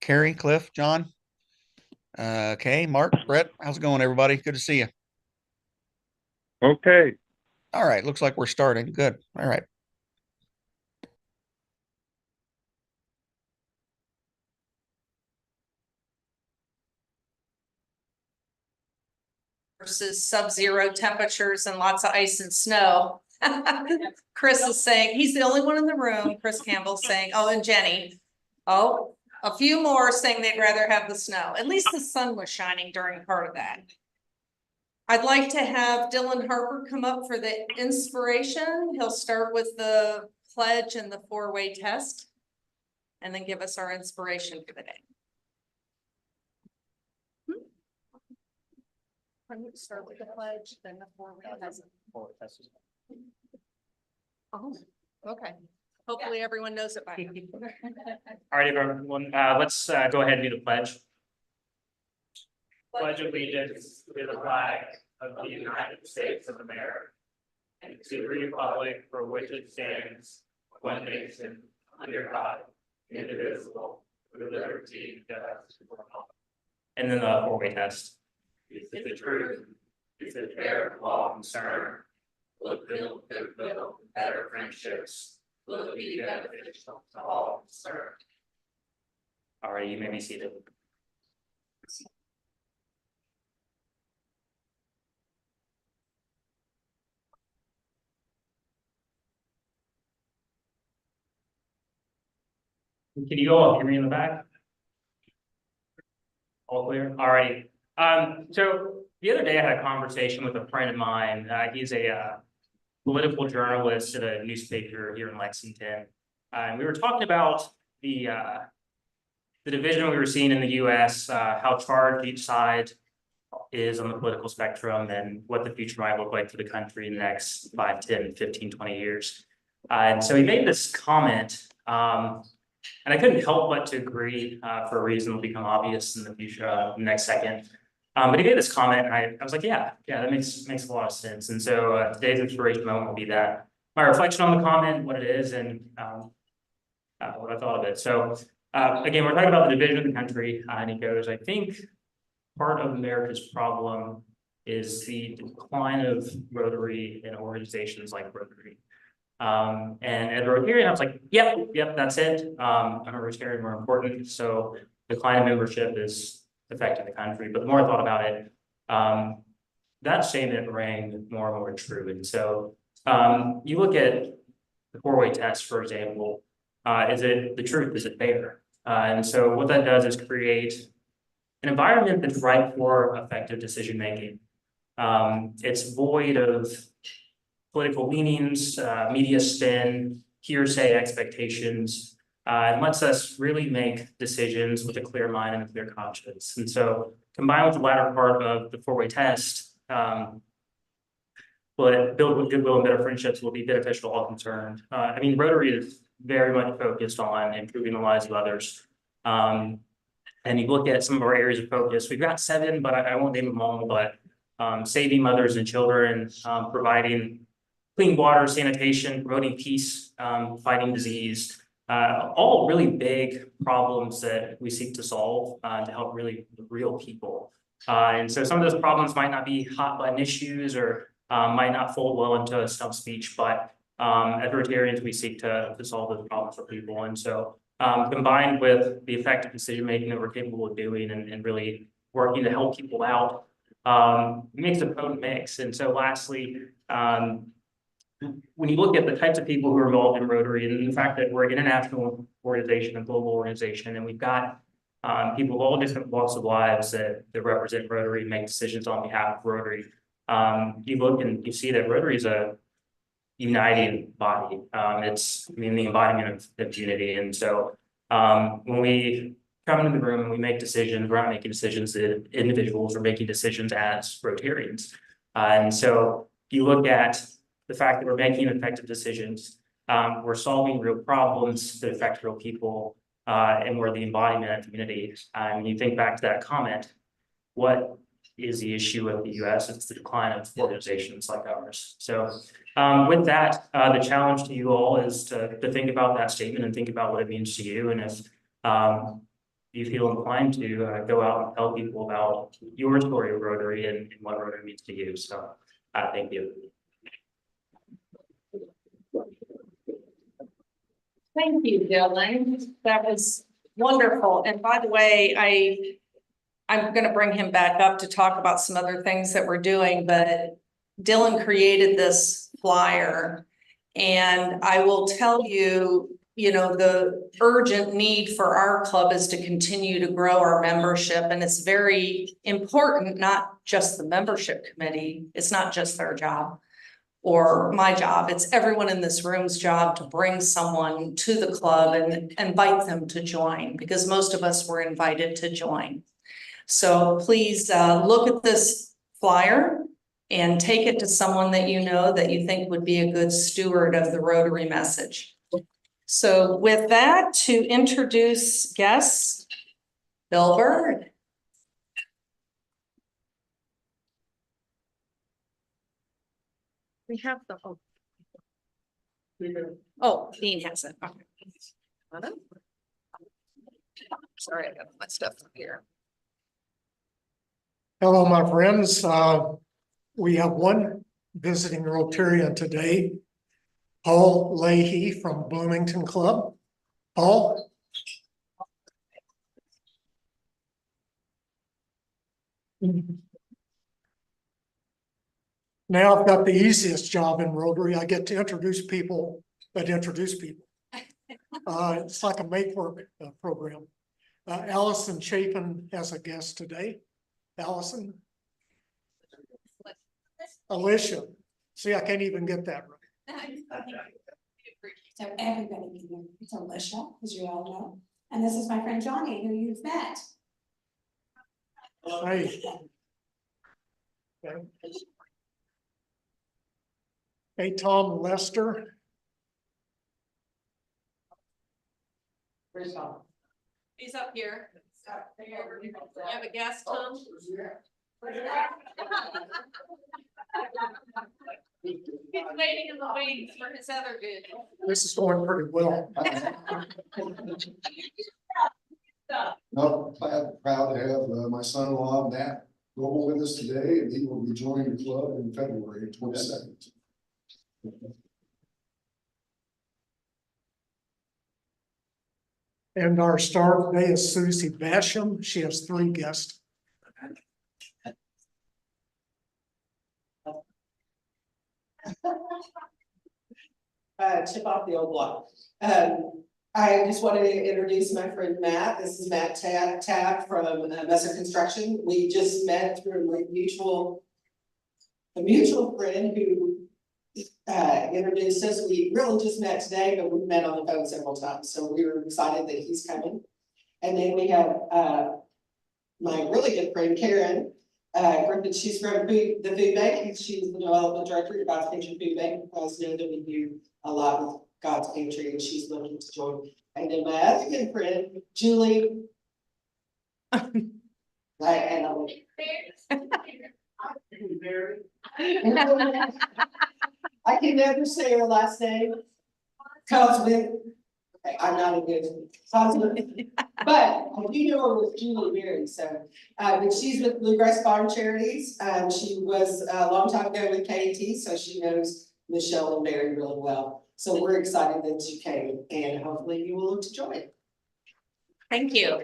Carrie, Cliff, John. Okay, Mark, Brett, how's it going, everybody? Good to see you. Okay. All right, looks like we're starting. Good. All right. Versus sub-zero temperatures and lots of ice and snow. Chris is saying, he's the only one in the room, Chris Campbell saying, oh, and Jenny. Oh, a few more saying they'd rather have the snow. At least the sun was shining during part of that. I'd like to have Dylan Harper come up for the inspiration. He'll start with the pledge and the four-way test and then give us our inspiration for the day. Start with the pledge, then the four-way test. Oh, okay. Hopefully everyone knows it by now. All right, everyone, let's go ahead and do the pledge. Pledge allegiance to the flag of the United States of America and to the republic for which it stands, one nation, under God, indivisible, with liberty and justice for all. And then the four-way test. Is it the truth? Is it fair, law, concern? Will it build goodwill, better friendships? Will it be beneficial to all concerned? All right, you may be seated. Can you all hear me in the back? All clear? All right. So the other day I had a conversation with a friend of mine. He's a political journalist at a newspaper here in Lexington. And we were talking about the division we were seeing in the US, how charged each side is on the political spectrum and what the future might look like for the country in the next 5, 10, 15, 20 years. And so he made this comment, and I couldn't help but to agree for a reason will become obvious in the future, next second. But he made this comment, and I was like, yeah, that makes a lot of sense. And so today's inspiration moment will be that my reflection on the comment, what it is, and what I thought of it. So again, we're talking about the division of the country, and he goes, I think part of America's problem is the decline of Rotary and organizations like Rotary. And as a Rotarian, I was like, yep, that's it. I'm a Rotarian, more important. So decline of membership is affecting the country. But the more I thought about it, that statement rang more and more true. And so you look at the four-way test, for example, is it the truth? Is it fair? And so what that does is create an environment that's ripe for effective decision-making. It's void of political leanings, media spin, hearsay expectations, and lets us really make decisions with a clear mind and a clear conscience. And so combined with the latter part of the four-way test, but build with goodwill and better friendships will be beneficial to all concerned. I mean, Rotary is very much focused on improving the lives of others. And you look at some of our areas of focus, we've got 7, but I won't name them all, but saving mothers and children, providing clean water, sanitation, promoting peace, fighting disease, all really big problems that we seek to solve to help really real people. And so some of those problems might not be hot button issues or might not fold well into a stump speech, but as Rotarians, we seek to solve those problems for people. And so combined with the effective decision making that we're capable of doing and really working to help people out, makes a potent mix. And so lastly, when you look at the types of people who are involved in Rotary and the fact that we're an international organization, a global organization, and we've got people of all different walks of lives that represent Rotary and make decisions on behalf of Rotary, you look and you see that Rotary is a uniting body. It's the embodiment of unity. And so when we come into the room and we make decisions, we're not making decisions as individuals, we're making decisions as Rotarians. And so you look at the fact that we're making effective decisions, we're solving real problems that affect real people, and we're the embodiment of community. And you think back to that comment, what is the issue of the US? It's the decline of organizations like ours. So with that, the challenge to you all is to think about that statement and think about what it means to you. And if you feel inclined to go out and tell people about your story of Rotary and what Rotary means to you. So thank you. Thank you, Dylan. That was wonderful. And by the way, I'm going to bring him back up to talk about some other things that we're doing, but Dylan created this flyer. And I will tell you, you know, the urgent need for our club is to continue to grow our membership. And it's very important, not just the membership committee. It's not just their job or my job. It's everyone in this room's job to bring someone to the club and invite them to join, because most of us were invited to join. So please look at this flyer and take it to someone that you know that you think would be a good steward of the Rotary message. So with that, to introduce guests, Bill Bird. We have the, oh, Dean has it. Okay. Sorry, I got my stuff up here. Hello, my friends. We have one visiting Rotarian today, Paul Leahy from Bloomington Club. Paul? Now I've got the easiest job in Rotary. I get to introduce people that introduce people. It's like a make-work program. Allison Chapin has a guest today. Allison? Alicia. See, I can't even get that right. So everybody can know it's Alicia, as you all know. And this is my friend Johnny, who you've met. Hey. Okay. Hey, Tom Lester. Where's Tom? He's up here. You have a guest, Tom? He's waiting in the wings for his other dude. This is going pretty well. No, proud to have my son-in-law, Matt, Goble with us today, and he will be joining the club in February 22nd. And our star today is Susie Basham. She has 3 guests. Chip off the old block. I just wanted to introduce my friend Matt. This is Matt Tabb from Messer Construction. We just met through a mutual friend who introduced us. We really just met today, but we've met on the phone several times, so we were excited that he's coming. And then we have my really good friend Karen Griffin. She's from the food bank, and she's the development director of God's Pantry Food Bank. You guys know that we do a lot with God's Pantry, and she's looking to join. And then my other good friend Julie. I can never say her last name. Cosman. I'm not a good Cosman, but I do know her with Julie Berry. So, but she's with Bluegrass Farm Charities. She was a long time ago with KT, so she knows Michelle and Barry really well. So we're excited that you came, and hopefully you will look to join. Thank you.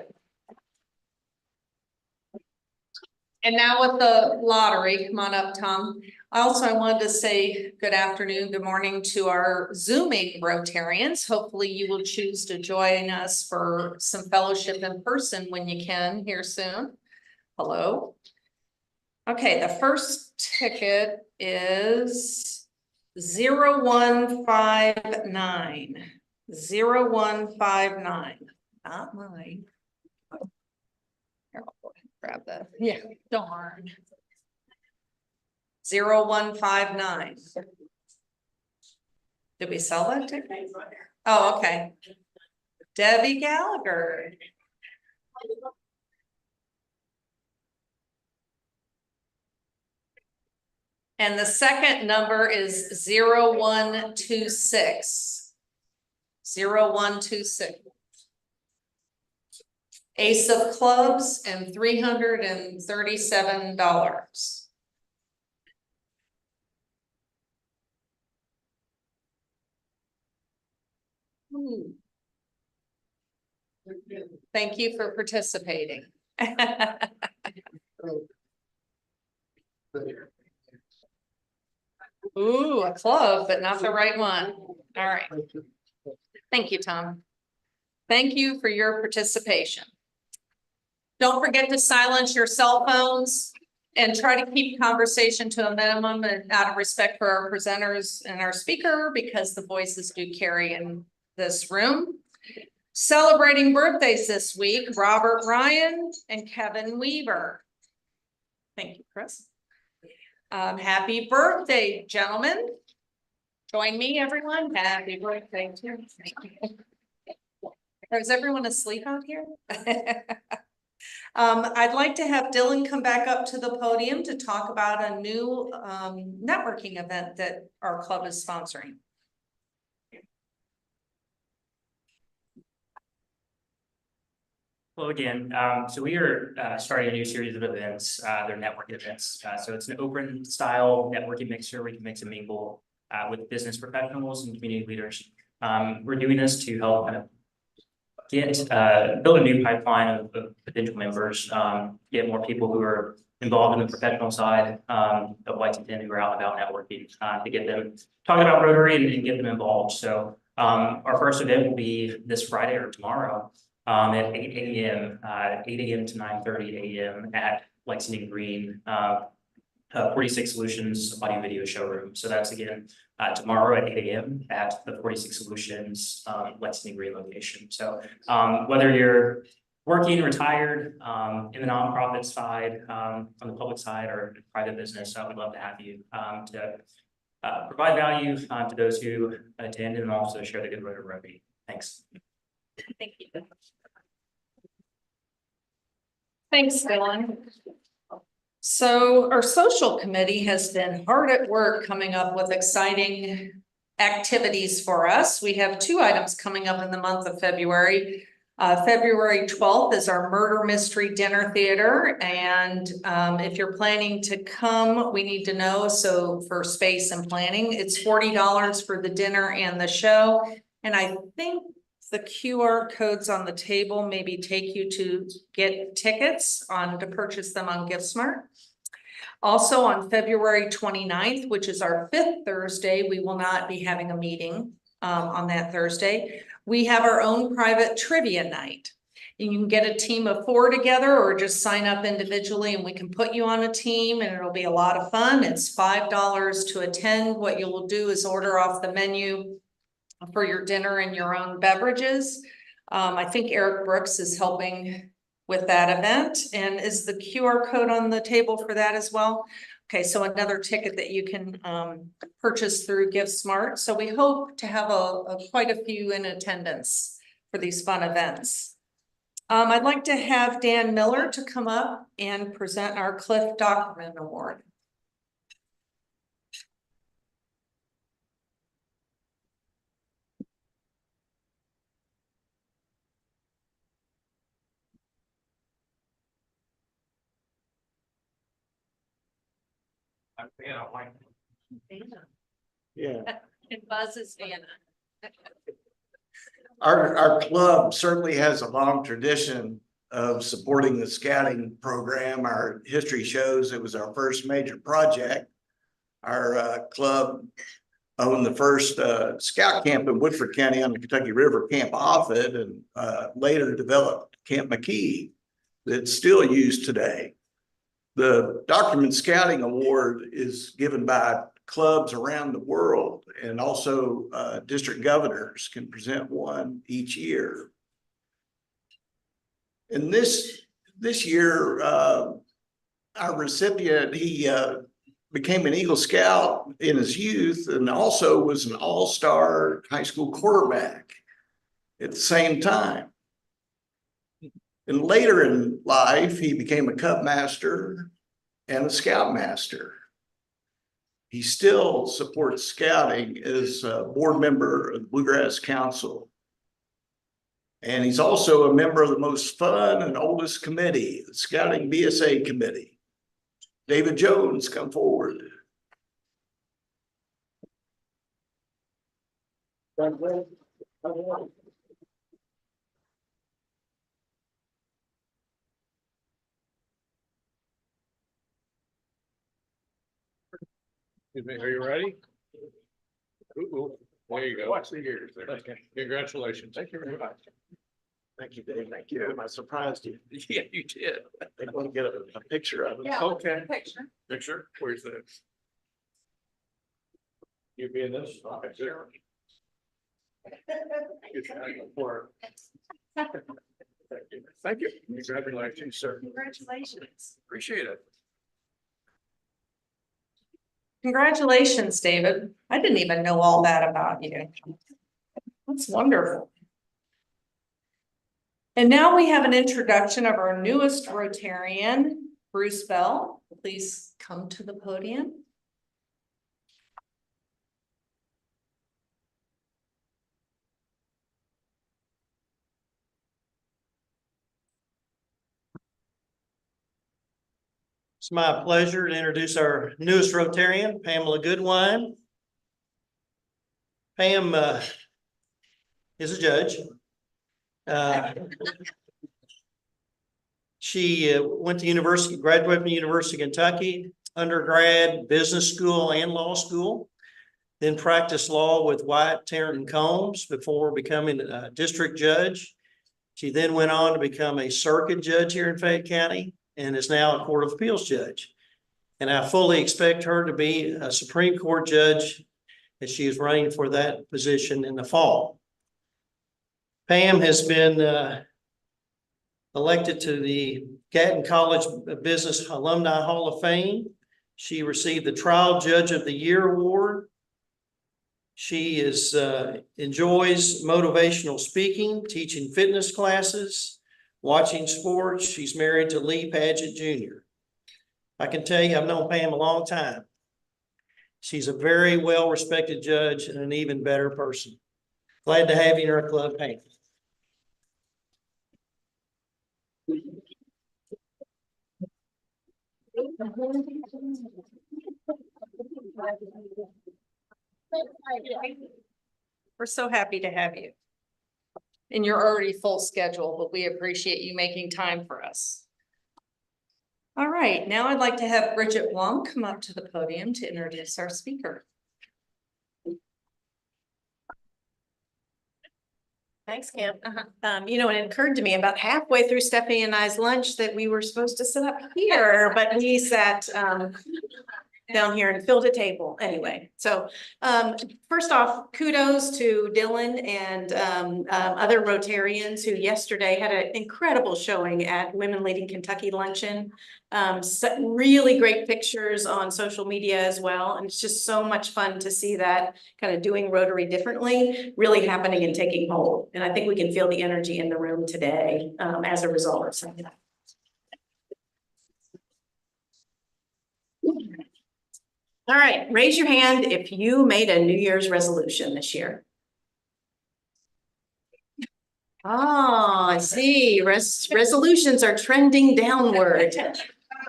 And now with the lottery, come on up, Tom. Also, I wanted to say good afternoon, good morning to our Zooming Rotarians. Hopefully you will choose to join us for some fellowship in person when you can here soon. Hello. Okay, the first ticket is 0159. 0159, not mine. Here, I'll go ahead and grab that. Yeah, darn. 0159. Did we sell that ticket? Oh, okay. Debbie Gallagher. And the second number is 0126. 0126. Ace of clubs and $337. Thank you for participating. Ooh, a club, but not the right one. All right. Thank you, Tom. Thank you for your participation. Don't forget to silence your cell phones and try to keep conversation to a minimum and out of respect for our presenters and our speaker, because the voices do carry in this room. Celebrating birthdays this week, Robert Ryan and Kevin Weaver. Thank you, Chris. Happy birthday, gentlemen. Join me, everyone. Happy birthday to you. Is everyone asleep out here? I'd like to have Dylan come back up to the podium to talk about a new networking event that our club is sponsoring. Hello again. So we are starting a new series of events. They're networking events. So it's an open style networking mixer. We can mix and mingle with business professionals and community leaders. We're doing this to help kind of build a new pipeline of potential members, get more people who are involved in the professional side of Lexington who are out and about networking to get them talking about Rotary and get them involved. So our first event will be this Friday or tomorrow. At 8 a.m. 8 a.m. to 9:30 a.m. at Lexington Green, 46 Solutions audio video showroom. So that's again tomorrow at 8 a.m. at the 46 Solutions Lexington Green location. So whether you're working, retired, in the nonprofit side, on the public side, or private business, I would love to have you to provide value to those who attend and also share the good word of Rotary. Thanks. Thank you. Thanks, Dylan. So our social committee has been hard at work coming up with exciting activities for us. We have 2 items coming up in the month of February. February 12th is our murder mystery dinner theater. And if you're planning to come, we need to know. So for space and planning, it's $40 for the dinner and the show. And I think the QR codes on the table maybe take you to get tickets to purchase them on GiftSmart. Also on February 29th, which is our 5th Thursday, we will not be having a meeting on that Thursday. We have our own private trivia night. You can get a team of 4 together or just sign up individually and we can put you on a team and it'll be a lot of fun. It's $5 to attend. What you will do is order off the menu for your dinner and your own beverages. I think Eric Brooks is helping with that event. And is the QR code on the table for that as well? Okay, so another ticket that you can purchase through GiftSmart. So we hope to have quite a few in attendance for these fun events. I'd like to have Dan Miller to come up and present our Cliff Document Award. Yeah, And Buzz is Vanna. our club certainly has a long tradition of supporting the scouting program. Our history shows it was our first major project. Our club owned the first scout camp in Woodford County on the Kentucky River, Camp Offutt, and later developed Camp McKee that's still used today. The Document Scouting Award is given by clubs around the world, and also district governors can present one each year. And this year, our recipient, he became an Eagle Scout in his youth and also was an all-star high school quarterback at the same time. And later in life, he became a Cub Master and a Scout Master. He still supports scouting as a board member of the Bluegrass Council. And he's also a member of the most fun and oldest committee, the Scouting BSA Committee. David Jones, come forward. Excuse me, are you ready? Ooh, there you go. Watch the ears there. Congratulations. Thank you very much. Thank you, Dave. Thank you. I surprised you. Yeah, you did. They want to get a picture of it. Okay. Picture. Picture, where's that? You being this? Okay, good. Good job. For it. Thank you. Congratulations, sir. Congratulations. Appreciate it. Congratulations, David. I didn't even know all that about you. That's wonderful. And now we have an introduction of our newest Rotarian, Bruce Bell. Please come to the podium. It's my pleasure to introduce our newest Rotarian, Pamela Goodwine. Pam is a judge. She went to university, graduated from the University of Kentucky, undergrad, business school, and law school. Then practiced law with Wyatt Tarrant Combs before becoming a district judge. She then went on to become a circuit judge here in Fayette County and is now a Court of Appeals judge. And I fully expect her to be a Supreme Court judge as she is running for that position in the fall. Pam has been elected to the Gatton College Business Alumni Hall of Fame. She received the Trial Judge of the Year Award. She enjoys motivational speaking, teaching fitness classes, watching sports. She's married to Lee Padgett Jr. I can tell you, I've known Pam a long time. She's a very well-respected judge and an even better person. Glad to have you in our club, Pam. We're so happy to have you. And you're already full schedule, but we appreciate you making time for us. All right, now I'd like to have Bridget Wong come up to the podium to introduce our speaker. Thanks, Kim. You know, it occurred to me about halfway through Stephanie and I's lunch that we were supposed to sit up here, but we sat down here and filled a table anyway. So first off, kudos to Dylan and other Rotarians who yesterday had an incredible showing at Women Leading Kentucky Luncheon. Really great pictures on social media as well. And it's just so much fun to see that kind of doing Rotary differently, really happening and taking hold. And I think we can feel the energy in the room today as a result of something. All right, raise your hand if you made a New Year's resolution this year. Oh, I see. Resolutions are trending downward.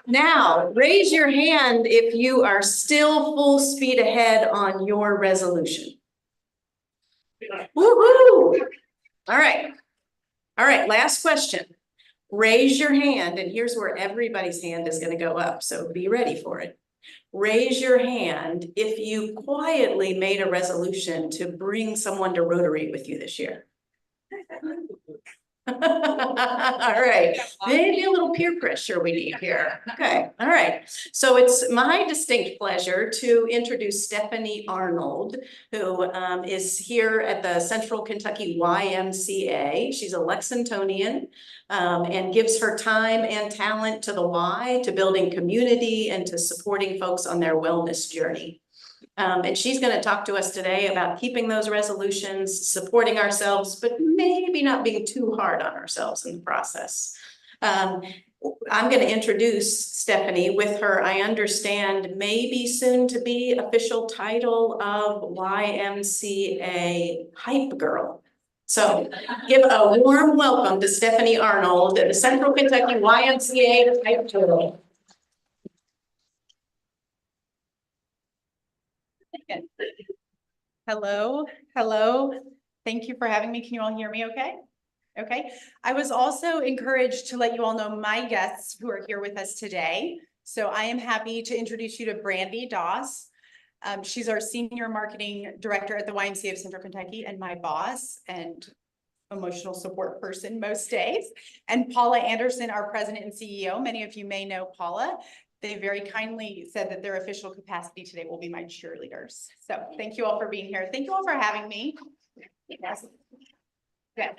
Now, raise your hand if you are still full speed ahead on your resolution. Woohoo! All right. All right, last question. Raise your hand, and here's where everybody's hand is going to go up, so be ready for it. Raise your hand if you quietly made a resolution to bring someone to Rotary with you this year. All right, maybe a little peer pressure we need here. Okay, all right. So it's my distinct pleasure to introduce Stephanie Arnold, who is here at the Central Kentucky YMCA. She's a Lexingtonian and gives her time and talent to the Y, to building community and to supporting folks on their wellness journey. And she's going to talk to us today about keeping those resolutions, supporting ourselves, but maybe not being too hard on ourselves in the process. I'm going to introduce Stephanie with her, I understand, maybe soon to be official title of YMCA Hype Girl. So give a warm welcome to Stephanie Arnold at the Central Kentucky YMCA Type Total. Hello, hello. Thank you for having me. Can you all hear me okay? Okay. I was also encouraged to let you all know my guests who are here with us today. So I am happy to introduce you to Brandy Doss. She's our Senior Marketing Director at the YMCA of Central Kentucky and my boss and emotional support person most days. And Paula Anderson, our President and CEO. Many of you may know Paula. They very kindly said that their official capacity today will be my cheerleaders. So thank you all for being here. Thank you all for having me. Yes. Yeah.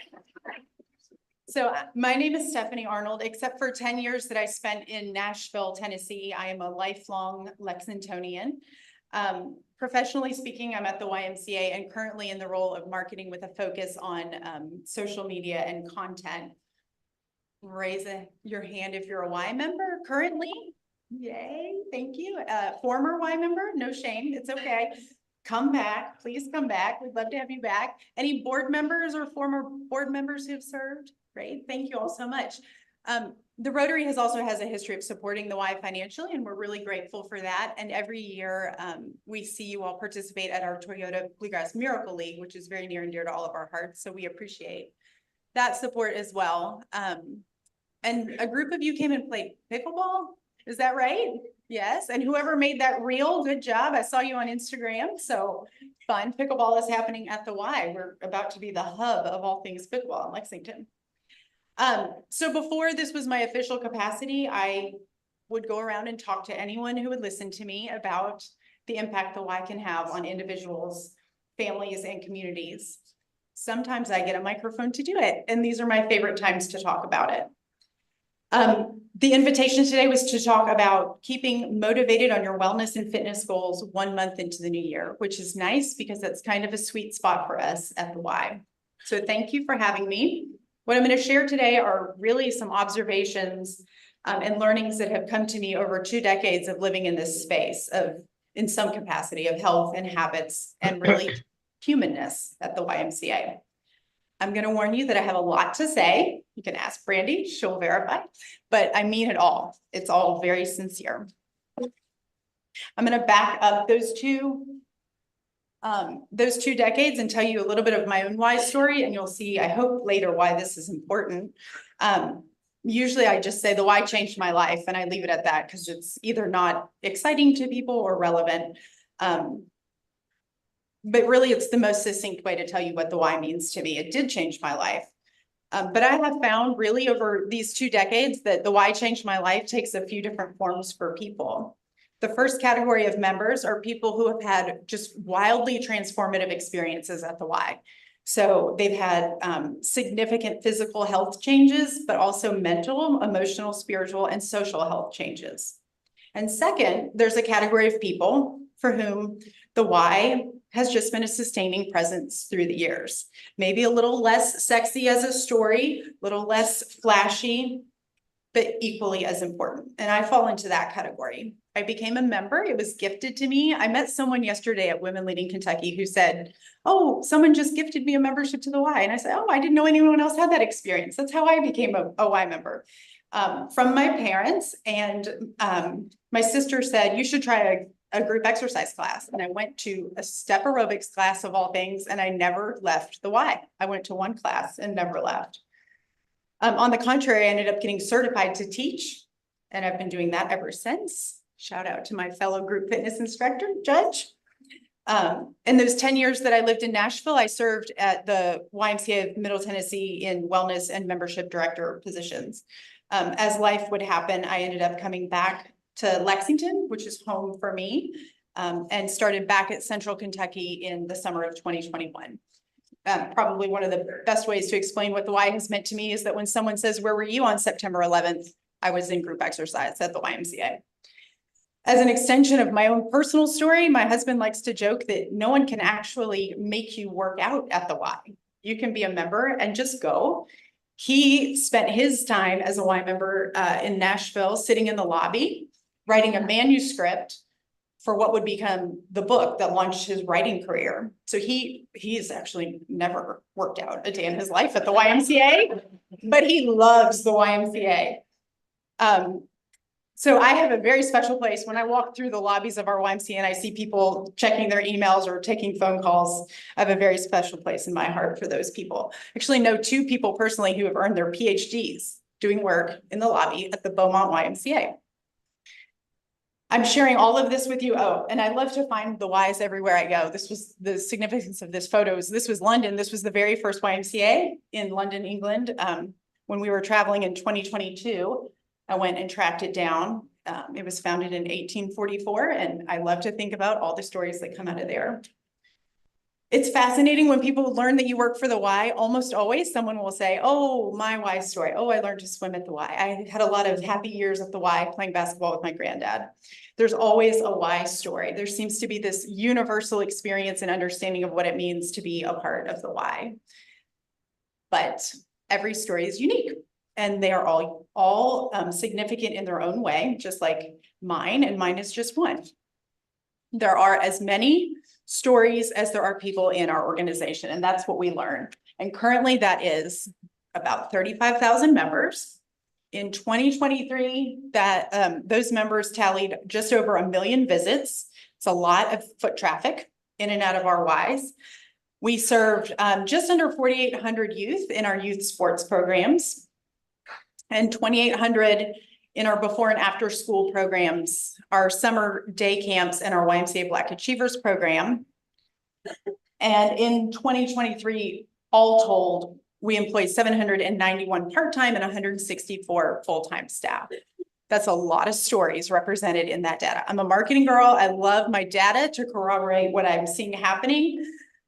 So my name is Stephanie Arnold. Except for 10 years that I spent in Nashville, Tennessee, I am a lifelong Lexingtonian. Professionally speaking, I'm at the YMCA and currently in the role of marketing with a focus on social media and content. Raise your hand if you're a Y member currently. Yay, thank you. Former Y member, no shame, it's okay. Come back, please come back. We'd love to have you back. Any board members or former board members who've served? Great, thank you all so much. The Rotary has a history of supporting the Y financially, and we're really grateful for that. And every year we see you all participate at our Toyota Bluegrass Miracle League, which is very near and dear to all of our hearts. So we appreciate that support as well. And a group of you came and played pickleball. Is that right? Yes. And whoever made that reel, good job. I saw you on Instagram. So fun. Pickleball is happening at the Y. We're about to be the hub of all things pickleball in Lexington. So before this was my official capacity, I would go around and talk to anyone who would listen to me about the impact the Y can have on individuals, families, and communities. Sometimes I get a microphone to do it, and these are my favorite times to talk about it. The invitation today was to talk about keeping motivated on your wellness and fitness goals 1 month into the new year, which is nice because that's kind of a sweet spot for us at the Y. So thank you for having me. What I'm going to share today are really some observations and learnings that have come to me over 2 decades of living in this space of, in some capacity, of health and habits and really humanness at the YMCA. I'm going to warn you that I have a lot to say. You can ask Brandy, she'll verify, but I mean it all. It's all very sincere. I'm going to back up those two decades and tell you a little bit of my own Y story, and you'll see, I hope later, why this is important. Usually I just say the Y changed my life, and I leave it at that because it's either not exciting to people or relevant. But really, it's the most succinct way to tell you what the Y means to me. It did change my life. But I have found really over these 2 decades that the Y changed my life takes a few different forms for people. The first category of members are people who have had just wildly transformative experiences at the Y. So they've had significant physical health changes, but also mental, emotional, spiritual, and social health changes. And second, there's a category of people for whom the Y has just been a sustaining presence through the years. Maybe a little less sexy as a story, a little less flashy, but equally as important. And I fall into that category. I became a member. It was gifted to me. I met someone yesterday at Women Leading Kentucky who said, oh, someone just gifted me a membership to the Y. And I said, oh, I didn't know anyone else had that experience. That's how I became a Y member. From my parents, and my sister said, you should try a group exercise class. And I went to a step aerobics class of all things, and I never left the Y. I went to one class and never left. On the contrary, I ended up getting certified to teach, and I've been doing that ever since. Shout out to my fellow group fitness instructor, Judge. In those 10 years that I lived in Nashville, I served at the YMCA of Middle Tennessee in wellness and membership director positions. As life would happen, I ended up coming back to Lexington, which is home for me, and started back at Central Kentucky in the summer of 2021. Probably one of the best ways to explain what the Y has meant to me is that when someone says, where were you on September 11th? I was in group exercise at the YMCA. As an extension of my own personal story, my husband likes to joke that no one can actually make you work out at the Y. You can be a member and just go. He spent his time as a Y member in Nashville, sitting in the lobby, writing a manuscript for what would become the book that launched his writing career. So he's actually never worked out a day in his life at the YMCA, but he loves the YMCA. So I have a very special place when I walk through the lobbies of our YMCA and I see people checking their emails or taking phone calls. I have a very special place in my heart for those people. Actually know 2 people personally who have earned their PhDs doing work in the lobby at the Beaumont YMCA. I'm sharing all of this with you. Oh, and I love to find the Ys everywhere I go. This was the significance of this photo. This was London. This was the very first YMCA in London, England. When we were traveling in 2022, I went and tracked it down. It was founded in 1844, and I love to think about all the stories that come out of there. It's fascinating when people learn that you work for the Y. Almost always someone will say, oh, my Y story. Oh, I learned to swim at the Y. I had a lot of happy years at the Y playing basketball with my granddad. There's always a Y story. There seems to be this universal experience and understanding of what it means to be a part of the Y. But every story is unique, and they are all significant in their own way, just like mine, and mine is just one. There are as many stories as there are people in our organization, and that's what we learn. And currently that is about 35,000 members. In 2023, those members tallied just over 1 million visits. It's a lot of foot traffic in and out of our Ys. We served just under 4,800 youth in our youth sports programs, and 2,800 in our before and after school programs, our summer day camps, and our YMCA Black Achievers program. And in 2023, all told, we employed 791 part-time and 164 full-time staff. That's a lot of stories represented in that data. I'm a marketing girl. I love my data to corroborate what I'm seeing happening.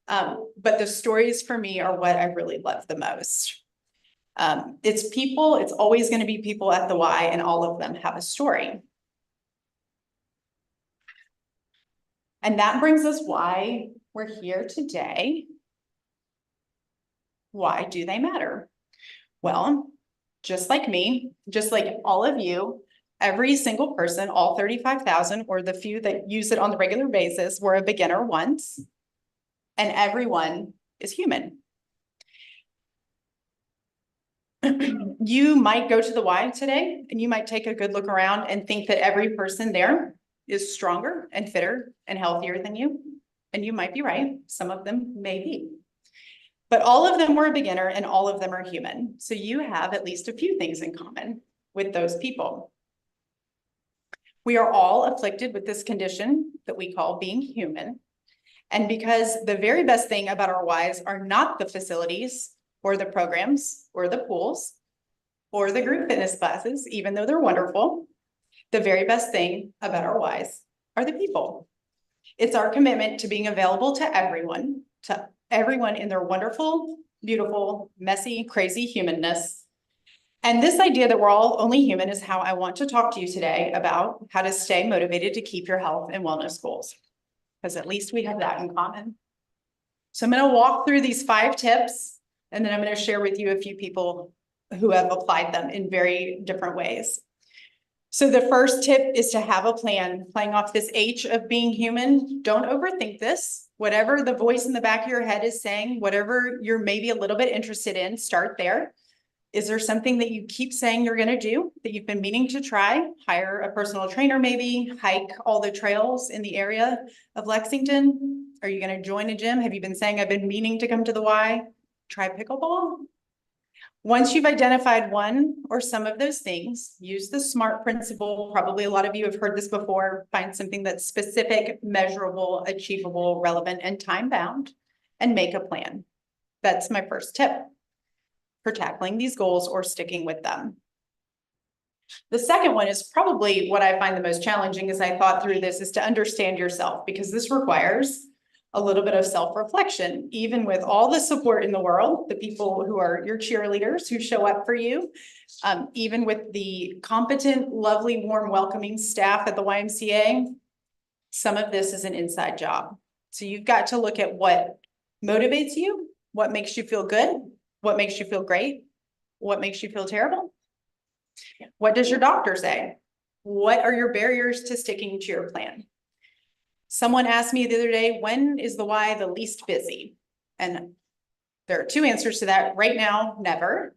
But the stories for me are what I really love the most. It's people, it's always going to be people at the Y, and all of them have a story. And that brings us why we're here today. Why do they matter? Well, just like me, just like all of you, every single person, all 35,000, or the few that use it on the regular basis, were a beginner once, and everyone is human. You might go to the Y today, and you might take a good look around and think that every person there is stronger and fitter and healthier than you. And you might be right. Some of them may be. But all of them were a beginner, and all of them are human. So you have at least a few things in common with those people. We are all afflicted with this condition that we call being human. And because the very best thing about our Ys are not the facilities or the programs or the pools or the group fitness classes, even though they're wonderful, the very best thing about our Ys are the people. It's our commitment to being available to everyone in their wonderful, beautiful, messy, crazy humanness. And this idea that we're all only human is how I want to talk to you today about how to stay motivated to keep your health and wellness goals, because at least we have that in common. So I'm going to walk through these 5 tips, and then I'm going to share with you a few people who have applied them in very different ways. So the first tip is to have a plan. Playing off this H of being human, don't overthink this. Whatever the voice in the back of your head is saying, whatever you're maybe a little bit interested in, start there. Is there something that you keep saying you're going to do that you've been meaning to try? Hire a personal trainer, maybe hike all the trails in the area of Lexington. Are you going to join a gym? Have you been saying, I've been meaning to come to the Y? Try pickleball. Once you've identified one or some of those things, use the SMART principle. Probably a lot of you have heard this before. Find something that's specific, measurable, achievable, relevant, and time-bound, and make a plan. That's my first tip for tackling these goals or sticking with them. The second one is probably what I find the most challenging as I thought through this, is to understand yourself, because this requires a little bit of self-reflection. Even with all the support in the world, the people who are your cheerleaders who show up for you, even with the competent, lovely, warm, welcoming staff at the YMCA, some of this is an inside job. So you've got to look at what motivates you, what makes you feel good, what makes you feel great, what makes you feel terrible. What does your doctor say? What are your barriers to sticking to your plan? Someone asked me the other day, when is the Y the least busy? And there are two answers to that. Right now, never.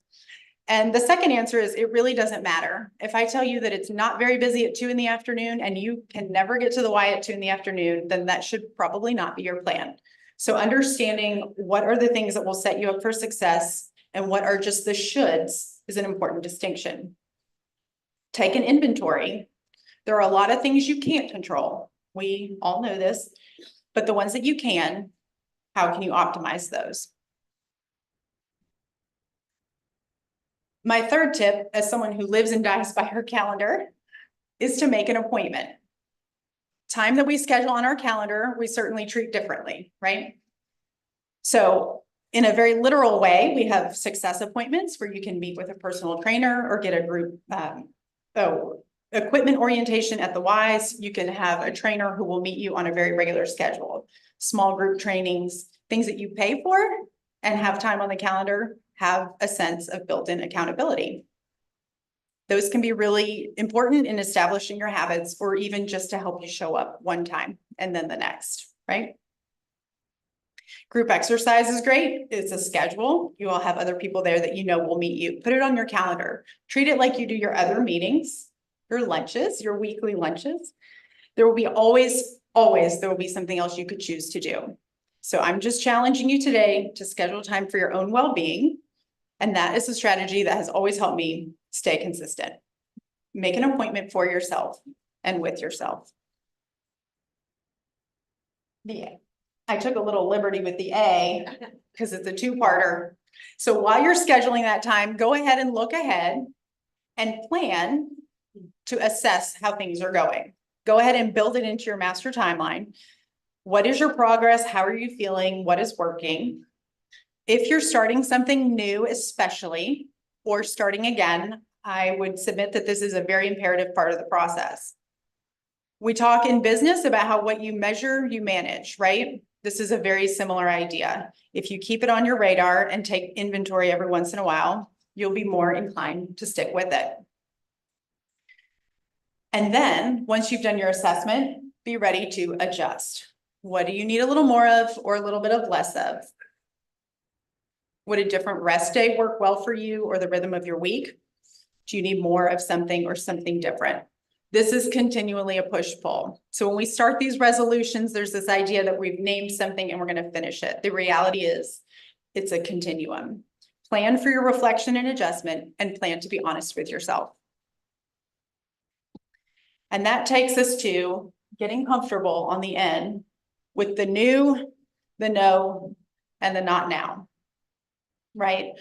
And the second answer is it really doesn't matter. If I tell you that it's not very busy at 2 in the afternoon and you can never get to the Y at 2 in the afternoon, then that should probably not be your plan. So understanding what are the things that will set you up for success and what are just the shoulds is an important distinction. Take an inventory. There are a lot of things you can't control. We all know this, but the ones that you can, how can you optimize those? My third tip, as someone who lives and dies by her calendar, is to make an appointment. Time that we schedule on our calendar, we certainly treat differently, right? So in a very literal way, we have success appointments where you can meet with a personal trainer or get a group equipment orientation at the Ys. You can have a trainer who will meet you on a very regular schedule. Small group trainings, things that you pay for and have time on the calendar, have a sense of built-in accountability. Those can be really important in establishing your habits or even just to help you show up one time and then the next, right? Group exercise is great. It's a schedule. You all have other people there that you know will meet you. Put it on your calendar. Treat it like you do your other meetings, your lunches, your weekly lunches. There will be always there will be something else you could choose to do. So I'm just challenging you today to schedule time for your own well-being. And that is a strategy that has always helped me stay consistent. Make an appointment for yourself and with yourself. I took a little liberty with the A because it's a two-parter. So while you're scheduling that time, go ahead and look ahead and plan to assess how things are going. Go ahead and build it into your master timeline. What is your progress? How are you feeling? What is working? If you're starting something new, especially, or starting again, I would submit that this is a very imperative part of the process. We talk in business about how what you measure, you manage, right? This is a very similar idea. If you keep it on your radar and take inventory every once in a while, you'll be more inclined to stick with it. And then once you've done your assessment, be ready to adjust. What do you need a little more of or a little bit of less of? Would a different rest day work well for you or the rhythm of your week? Do you need more of something or something different? This is continually a push-pull. So when we start these resolutions, there's this idea that we've named something and we're going to finish it. The reality is it's a continuum. Plan for your reflection and adjustment and plan to be honest with yourself. And that takes us to getting comfortable on the end with the new, the no, and the not now, right?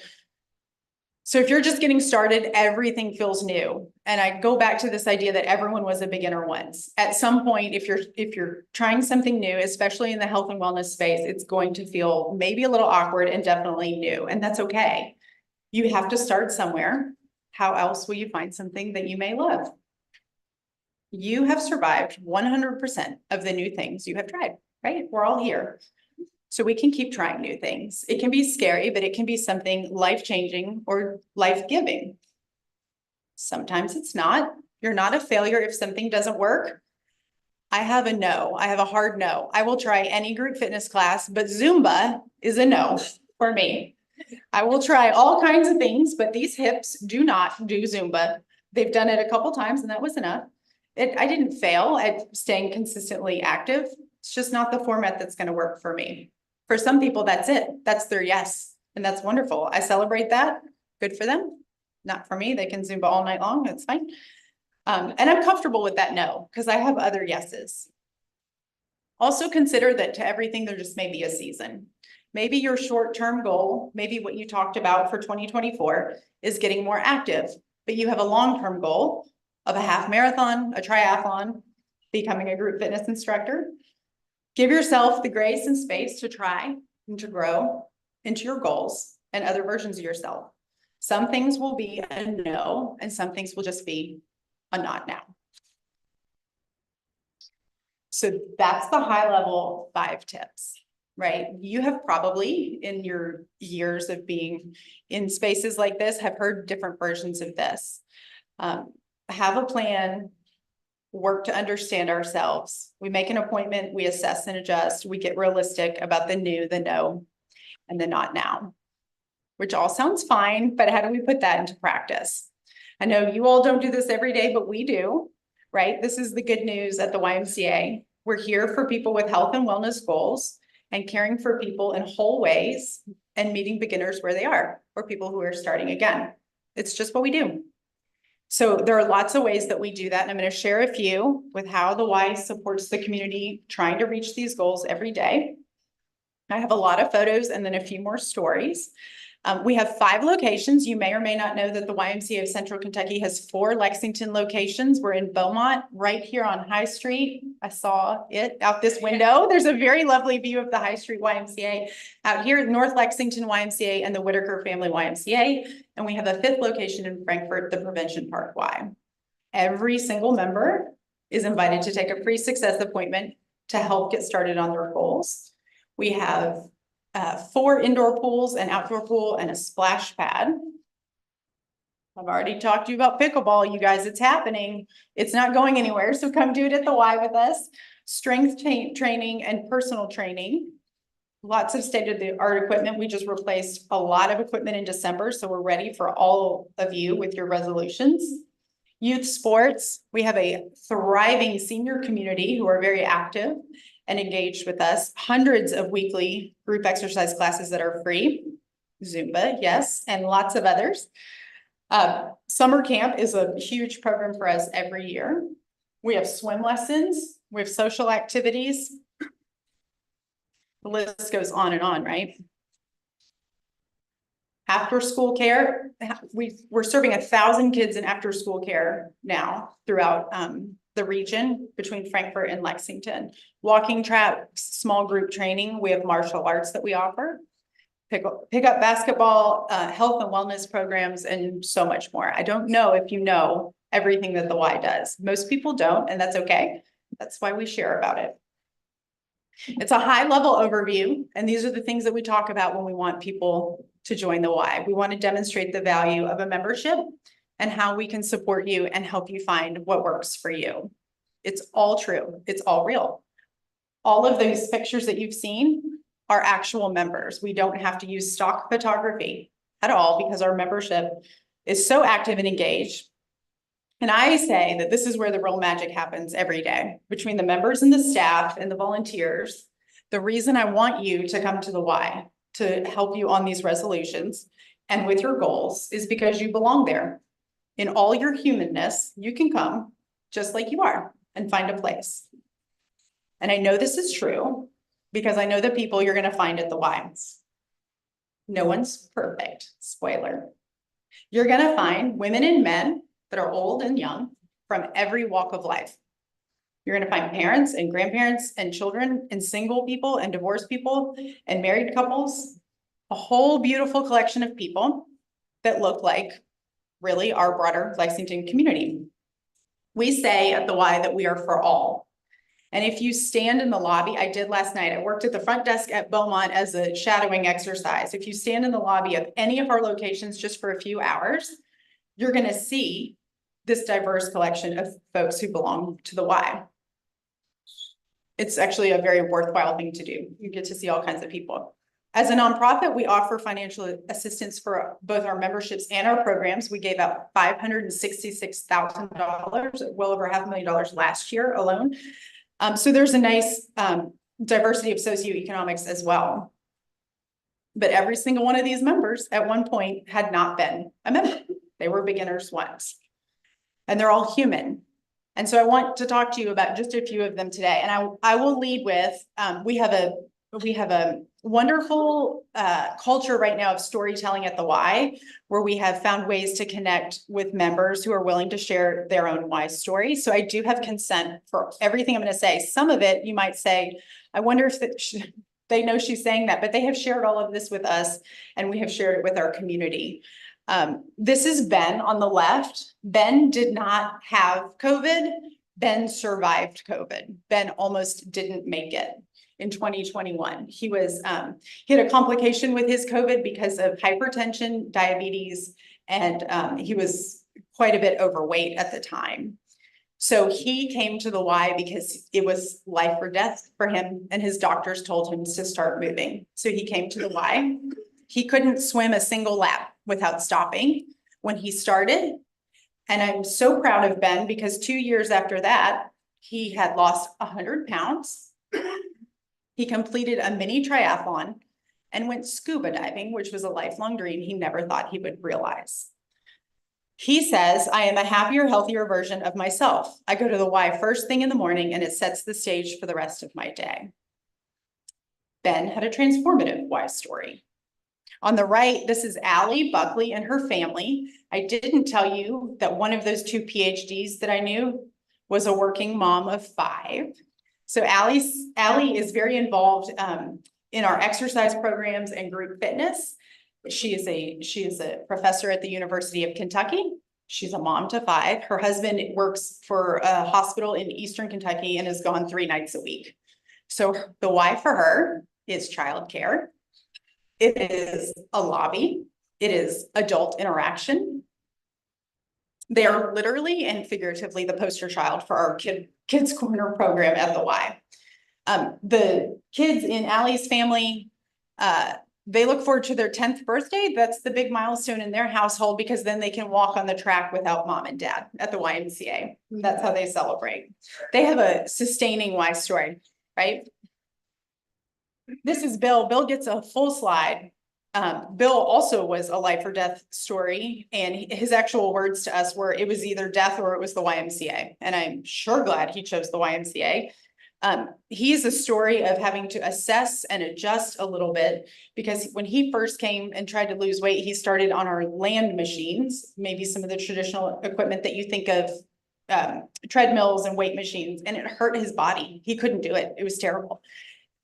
So if you're just getting started, everything feels new. And I go back to this idea that everyone was a beginner once. At some point, if you're trying something new, especially in the health and wellness space, it's going to feel maybe a little awkward and definitely new, and that's okay. You have to start somewhere. How else will you find something that you may love? You have survived 100% of the new things you have tried, right? We're all here. So we can keep trying new things. It can be scary, but it can be something life-changing or life-giving. Sometimes it's not. You're not a failure if something doesn't work. I have a no. I have a hard no. I will try any group fitness class, but Zumba is a no for me. I will try all kinds of things, but these hips do not do Zumba. They've done it a couple times and that was enough. I didn't fail at staying consistently active. It's just not the format that's going to work for me. For some people, that's it. That's their yes. And that's wonderful. I celebrate that. Good for them. Not for me. They can Zumba all night long. That's fine. And I'm comfortable with that no, because I have other yeses. Also consider that to everything, there just may be a season. Maybe your short-term goal, maybe what you talked about for 2024 is getting more active, but you have a long-term goal of a half marathon, a triathlon, becoming a group fitness instructor. Give yourself the grace and space to try and to grow into your goals and other versions of yourself. Some things will be a no, and some things will just be a not now. So that's the high level 5 tips, right? You have probably in your years of being in spaces like this have heard different versions of this. Have a plan, work to understand ourselves. We make an appointment, we assess and adjust, we get realistic about the new, the no, and the not now. Which all sounds fine, but how do we put that into practice? I know you all don't do this every day, but we do, right? This is the good news at the YMCA. We're here for people with health and wellness goals and caring for people in whole ways and meeting beginners where they are, or people who are starting again. It's just what we do. So there are lots of ways that we do that, and I'm going to share a few with how the Y supports the community trying to reach these goals every day. I have a lot of photos and then a few more stories. We have 5 locations. You may or may not know that the YMCA of Central Kentucky has 4 Lexington locations. We're in Beaumont, right here on High Street. I saw it out this window. There's a very lovely view of the High Street YMCA out here at North Lexington YMCA and the Whitaker Family YMCA. And we have a 5th location in Frankfort, the Prevention Park Y. Every single member is invited to take a free success appointment to help get started on their goals. We have 4 indoor pools, an outdoor pool, and a splash pad. I've already talked to you about pickleball, you guys. It's happening. It's not going anywhere, so come do it at the Y with us. Strength training and personal training. Lots of state-of-the-art equipment. We just replaced a lot of equipment in December, so we're ready for all of you with your resolutions. Youth sports. We have a thriving senior community who are very active and engaged with us. Hundreds of weekly group exercise classes that are free. Zumba, yes, and lots of others. Summer camp is a huge program for us every year. We have swim lessons, we have social activities. The list goes on and on, right? After school care, we're serving 1,000 kids in after school care now throughout the region between Frankfort and Lexington. Walking tracks, small group training. We have martial arts that we offer. Pick up basketball, health and wellness programs, and so much more. I don't know if you know everything that the Y does. Most people don't, and that's okay. That's why we share about it. It's a high-level overview, and these are the things that we talk about when we want people to join the Y. We want to demonstrate the value of a membership and how we can support you and help you find what works for you. It's all true. It's all real. All of those pictures that you've seen are actual members. We don't have to use stock photography at all because our membership is so active and engaged. And I say that this is where the real magic happens every day between the members and the staff and the volunteers. The reason I want you to come to the Y to help you on these resolutions and with your goals is because you belong there. In all your humanness, you can come just like you are and find a place. And I know this is true because I know the people you're going to find at the Y. No one's perfect. Spoiler. You're going to find women and men that are old and young from every walk of life. You're going to find parents and grandparents and children and single people and divorced people and married couples, a whole beautiful collection of people that look like really our broader Lexington community. We say at the Y that we are for all. And if you stand in the lobby, I did last night, I worked at the front desk at Beaumont as a shadowing exercise. If you stand in the lobby of any of our locations just for a few hours, you're going to see this diverse collection of folks who belong to the Y. It's actually a very worthwhile thing to do. You get to see all kinds of people. As a nonprofit, we offer financial assistance for both our memberships and our programs. We gave out $566,000, well over $500,000 last year alone. So there's a nice diversity of socioeconomics as well. But every single one of these members at one point had not been a member. They were beginners once. And they're all human. And so I want to talk to you about just a few of them today. And I will lead with, we have a wonderful culture right now of storytelling at the Y, where we have found ways to connect with members who are willing to share their own Y story. So I do have consent for everything I'm going to say. Some of it you might say, I wonder if they know she's saying that, but they have shared all of this with us and we have shared it with our community. This is Ben on the left. Ben did not have COVID. Ben survived COVID. Ben almost didn't make it in 2021. He had a complication with his COVID because of hypertension, diabetes, and he was quite a bit overweight at the time. So he came to the Y because it was life or death for him, and his doctors told him to start moving. So he came to the Y. He couldn't swim a single lap without stopping when he started. And I'm so proud of Ben because 2 years after that, he had lost 100 pounds. He completed a mini triathlon and went scuba diving, which was a lifelong dream he never thought he would realize. He says, I am a happier, healthier version of myself. I go to the Y first thing in the morning and it sets the stage for the rest of my day. Ben had a transformative Y story. On the right, this is Allie Buckley and her family. I didn't tell you that one of those 2 PhDs that I knew was a working mom of 5. So Allie is very involved in our exercise programs and group fitness. She is a professor at the University of Kentucky. She's a mom to 5. Her husband works for a hospital in Eastern Kentucky and is gone 3 nights a week. So the Y for her is childcare. It is a lobby. It is adult interaction. They are literally and figuratively the poster child for our Kids Corner program at the Y. The kids in Allie's family, they look forward to their 10th birthday. That's the big milestone in their household because then they can walk on the track without mom and dad at the YMCA. That's how they celebrate. They have a sustaining Y story, right? This is Bill. Bill gets a full slide. Bill also was a life or death story, and his actual words to us were, it was either death or it was the YMCA. And I'm sure glad he chose the YMCA. He's a story of having to assess and adjust a little bit because when he first came and tried to lose weight, he started on our land machines, maybe some of the traditional equipment that you think of, treadmills and weight machines, and it hurt his body. He couldn't do it. It was terrible.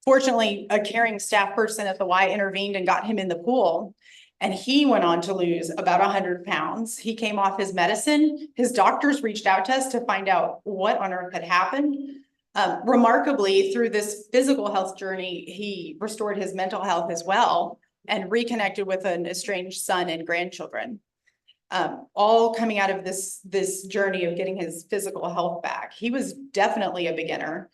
Fortunately, a caring staff person at the Y intervened and got him in the pool, and he went on to lose about 100 pounds. He came off his medicine. His doctors reached out to us to find out what on earth had happened. Remarkably, through this physical health journey, he restored his mental health as well and reconnected with an estranged son and grandchildren. All coming out of this journey of getting his physical health back. He was definitely a beginner.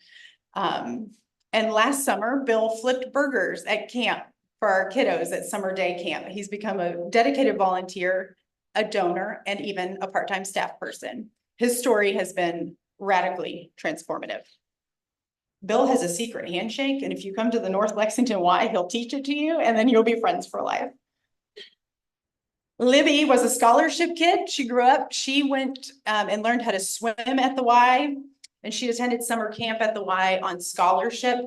And last summer, Bill flipped burgers at camp for our kiddos at summer day camp. He's become a dedicated volunteer, a donor, and even a part-time staff person. His story has been radically transformative. Bill has a secret handshake, and if you come to the North Lexington Y, he'll teach it to you, and then you'll be friends for life. Libby was a scholarship kid. She grew up, she went and learned how to swim at the Y, and she attended summer camp at the Y on scholarship.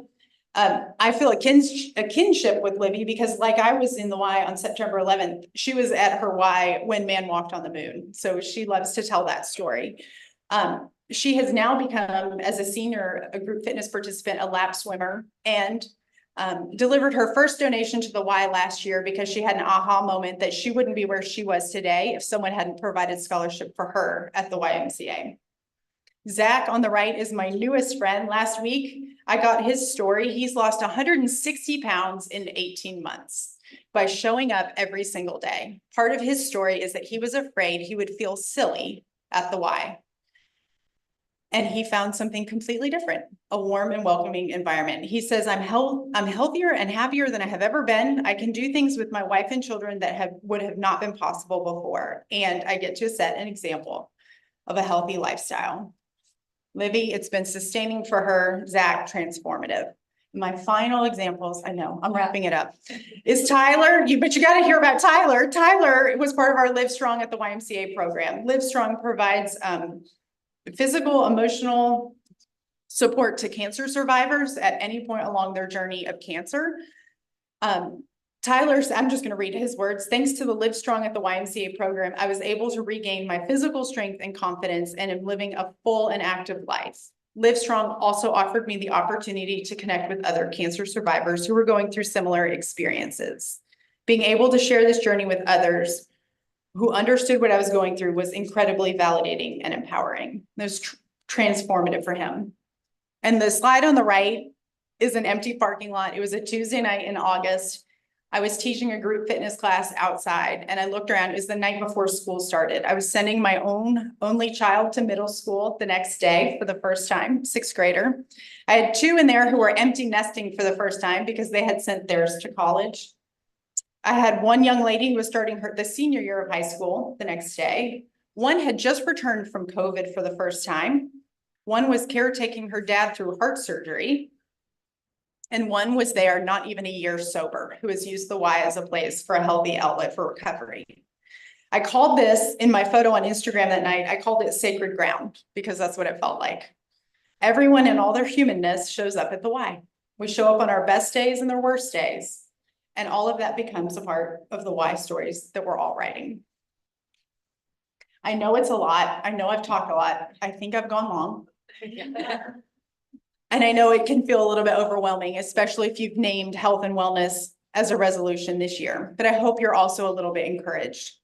I feel a kinship with Libby because like I was in the Y on September 11th, she was at her Y when man walked on the moon. So she loves to tell that story. She has now become, as a senior, a group fitness participant, a lap swimmer, and delivered her first donation to the Y last year because she had an aha moment that she wouldn't be where she was today if someone hadn't provided scholarship for her at the YMCA. Zach on the right is my newest friend. Last week, I got his story. He's lost 160 pounds in 18 months by showing up every single day. Part of his story is that he was afraid he would feel silly at the Y. And he found something completely different, a warm and welcoming environment. He says, I'm healthier and happier than I have ever been. I can do things with my wife and children that would have not been possible before. And I get to set an example of a healthy lifestyle. Libby, it's been sustaining for her. Zach, transformative. My final examples, I know, I'm wrapping it up, is Tyler. But you got to hear about Tyler. Tyler was part of our Live Strong at the YMCA program. Live Strong provides physical, emotional support to cancer survivors at any point along their journey of cancer. Tyler, I'm just going to read his words. Thanks to the Live Strong at the YMCA program, I was able to regain my physical strength and confidence and am living a full and active life. Live Strong also offered me the opportunity to connect with other cancer survivors who were going through similar experiences. Being able to share this journey with others who understood what I was going through was incredibly validating and empowering. It was transformative for him. And the slide on the right is an empty parking lot. It was a Tuesday night in August. I was teaching a group fitness class outside and I looked around. It was the night before school started. I was sending my only child to middle school the next day for the first time, 6th grader. I had 2 in there who were empty nesting for the first time because they had sent theirs to college. I had 1 young lady who was starting the senior year of high school the next day. 1 had just returned from COVID for the first time. 1 was caretaking her dad through heart surgery. And 1 was there not even a year sober, who has used the Y as a place for a healthy outlet for recovery. I called this in my photo on Instagram that night, I called it sacred ground because that's what it felt like. Everyone in all their humanness shows up at the Y. We show up on our best days and their worst days. And all of that becomes a part of the Y stories that we're all writing. I know it's a lot. I know I've talked a lot. I think I've gone long. And I know it can feel a little bit overwhelming, especially if you've named health and wellness as a resolution this year, but I hope you're also a little bit encouraged.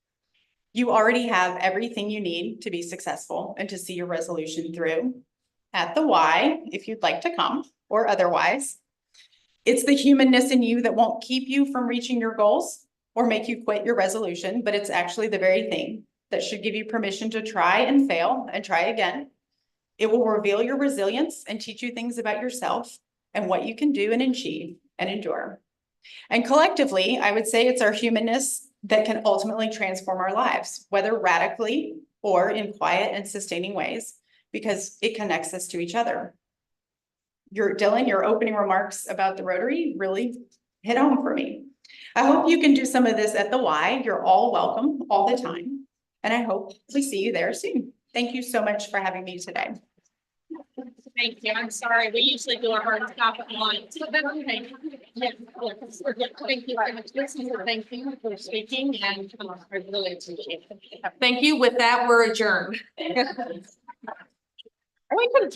You already have everything you need to be successful and to see your resolution through at the Y, if you'd like to come, or otherwise. It's the humanness in you that won't keep you from reaching your goals or make you quit your resolution, but it's actually the very thing that should give you permission to try and fail and try again. It will reveal your resilience and teach you things about yourself and what you can do and achieve and endure. And collectively, I would say it's our humanness that can ultimately transform our lives, whether radically or in quiet and sustaining ways, because it connects us to each other. Dylan, your opening remarks about the Rotary really hit home for me. I hope you can do some of this at the Y. You're all welcome all the time. And I hope we see you there soon. Thank you so much for having me today. Thank you. I'm sorry. We usually do our hard stop at lunch. But that's okay. Yeah, thank you very much. Thank you for speaking and I really appreciate it. Thank you. With that, we're adjourned. We could